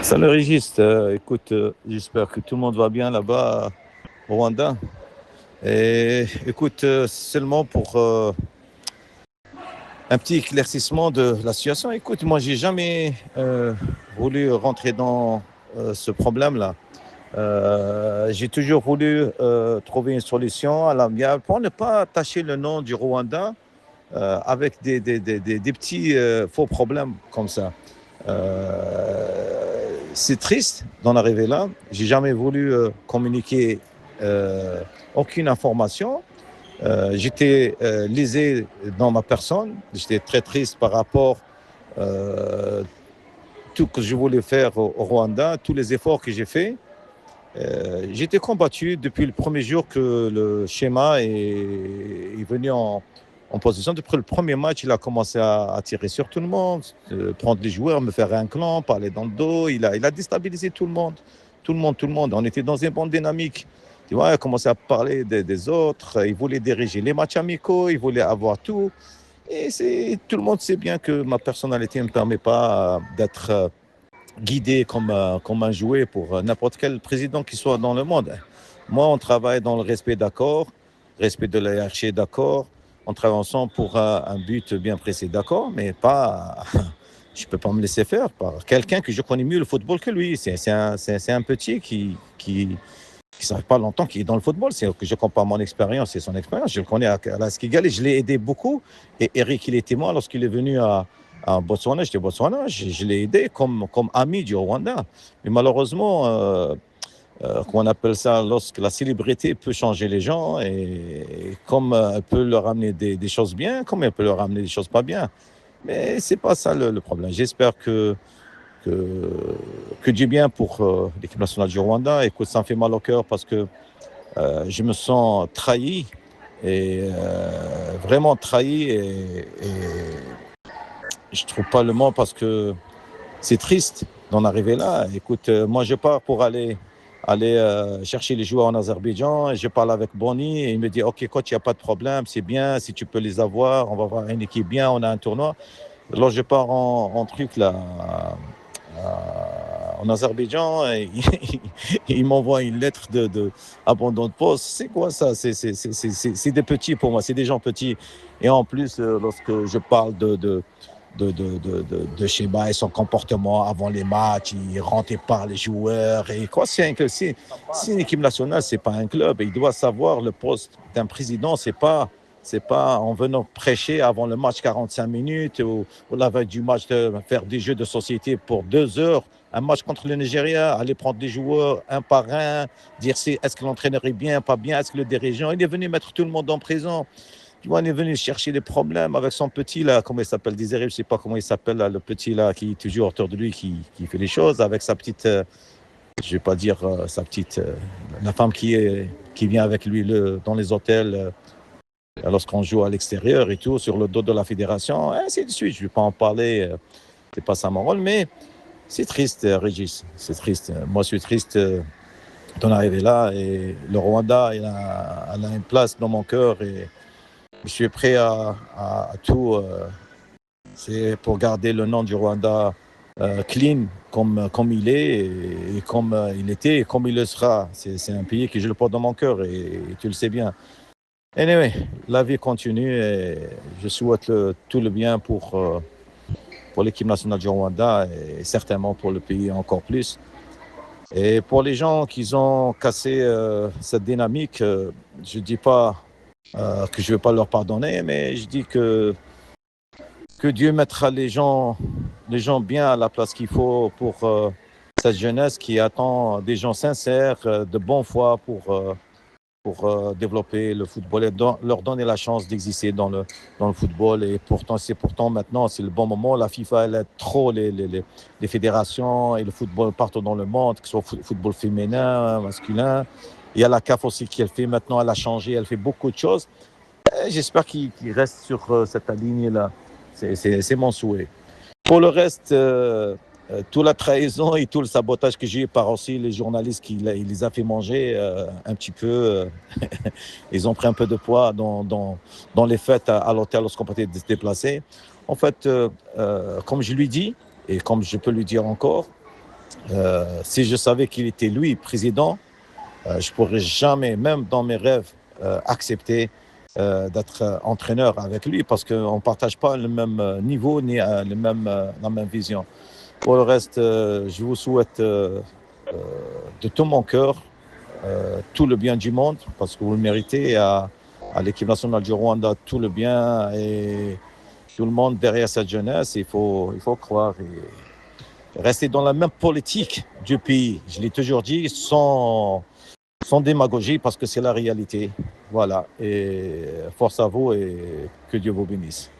Salut Régis, écoute, j'espère que tout le monde va bien là-bas au Rwanda. Et écoute, seulement pour un petit éclaircissement de la situation. Écoute, moi, j'ai jamais voulu rentrer dans ce problème-là. J'ai toujours voulu trouver une solution à l'amiable pour ne pas attacher le nom du Rwanda avec des petits faux problèmes comme ça. C'est triste d'en arriver là. J'ai jamais voulu communiquer euh, aucune information. J'étais lésé dans ma personne. J'étais très triste par rapport à tout ce que je voulais faire au Rwanda, tous les efforts que j'ai faits. J'étais combattu depuis le premier jour que le schéma est venu en position. Depuis le premier match, il a commencé à tirer sur tout le monde, prendre les joueurs, me faire un clan, parler dans le dos. Il a déstabilisé tout le monde. Tout le monde, tout le monde. On était dans une bande dynamique. Tu vois, il a commencé à parler des autres. Il voulait diriger les matchs amicaux. Il voulait avoir tout. Et tout le monde sait bien que ma personnalité ne me permet pas d'être guidé comme un jouet pour n'importe quel président qui soit dans le monde. Moi, on travaille dans le respect d'accord, respect de la hiérarchie d'accord. On travaille ensemble pour un but bien précis d'accord, mais pas. Je ne peux pas me laisser faire par quelqu'un que je connais mieux le football que lui. C'est un petit qui ne savait pas longtemps qu'il est dans le football. C'est que je compare mon expérience et son expérience. Je le connais à la Skigali. Je l'ai aidé beaucoup. Et Eric, il était moi lorsqu'il est venu à Botswana. J'étais au Botswana. Je l'ai aidé comme ami du Rwanda. Mais malheureusement, comment on appelle ça, lorsque la célébrité peut changer les gens et comme elle peut leur amener des choses bien, comme elle peut leur amener des choses pas bien. Mais c'est pas ça le problème. J'espère que, que du bien pour l'équipe nationale du Rwanda. Écoute, ça me fait mal au cœur parce que je me sens trahi et vraiment trahi je trouve pas le mot parce que c'est triste d'en arriver là. Écoute, moi je pars pour aller chercher les joueurs en Azerbaïdjan et je parle avec Bonny et il me dit ok coach, il n'y a pas de problème, c'est bien, si tu peux les avoir, on va avoir une équipe bien, on a un tournoi. Alors je pars en truc là en Azerbaïdjan, et il m'envoie une lettre d'abandon de poste. C'est quoi ça? C'est des petits pour moi, c'est des gens petits. Et en plus, lorsque je parle de Sheba et son comportement avant les matchs, il rentre et parle les joueurs. Et quoi, c'est une équipe nationale, c'est pas un club. Il doit savoir le poste d'un président, c'est pas en venant prêcher avant le match 45 minutes ou la veille du match de faire des jeux de société pour 2 heures. Un match contre le Nigeria, aller prendre des joueurs un par un, dire est-ce que l'entraîneur est bien, pas bien, est-ce que le dirigeant, il est venu mettre tout le monde en prison. Tu vois, on est venu chercher des problèmes avec son petit, là, comment il s'appelle, Désiré, je ne sais pas comment il s'appelle, là, le petit, là, qui est toujours autour de lui, qui fait les choses, avec sa petite, je ne vais pas dire sa petite, la femme qui vient avec lui dans les hôtels, lorsqu'on joue à l'extérieur et tout, sur le dos de la fédération, ainsi de suite. Je ne vais pas en parler, c'est pas ça mon rôle, mais c'est triste, Régis, c'est triste. Moi, je suis triste d'en arriver là, et le Rwanda, elle a une place dans mon cœur, et je suis prêt à tout. C'est pour garder le nom du Rwanda clean comme il est et comme il était et comme il le sera. C'est un pays que je le porte dans mon cœur et tu le sais bien. Anyway, la vie continue et je souhaite tout le bien pour l'équipe nationale du Rwanda et certainement pour le pays encore plus. Et pour les gens qui ont cassé cette dynamique, je ne dis pas que je ne vais pas leur pardonner, mais je dis que Dieu mettra les gens bien à la place qu'il faut pour cette jeunesse qui attend des gens sincères, de bonne foi pour développer le football et leur donner la chance d'exister dans le football. Et pourtant maintenant, c'est le bon moment. La FIFA, elle aide trop les fédérations et le football partout dans le monde, que ce soit football féminin, masculin. Il y a la CAF aussi qui elle fait maintenant, elle a changé, elle fait beaucoup de choses. Et j'espère qu'il reste sur cette ligne-là. C'est mon souhait. Pour le reste, toute la trahison et tout le sabotage que j'ai eu par aussi les journalistes qui les a fait manger un petit peu. Ils ont pris un peu de poids dans les fêtes à l'hôtel lorsqu'on peut se déplacer. En fait, comme je lui dis, et comme je peux lui dire encore, Si je savais qu'il était lui président, je ne pourrais jamais, même dans mes rêves, accepter d'être entraîneur avec lui parce qu'on ne partage pas le même niveau ni la même vision. Pour le reste, je vous souhaite de tout mon cœur tout le bien du monde parce que vous le méritez à l'équipe nationale du Rwanda tout le bien et tout le monde derrière cette jeunesse. Il faut croire et rester dans la même politique du pays. Je l'ai toujours dit, sans démagogie parce que c'est la réalité. Voilà. Et force à vous et que Dieu vous bénisse.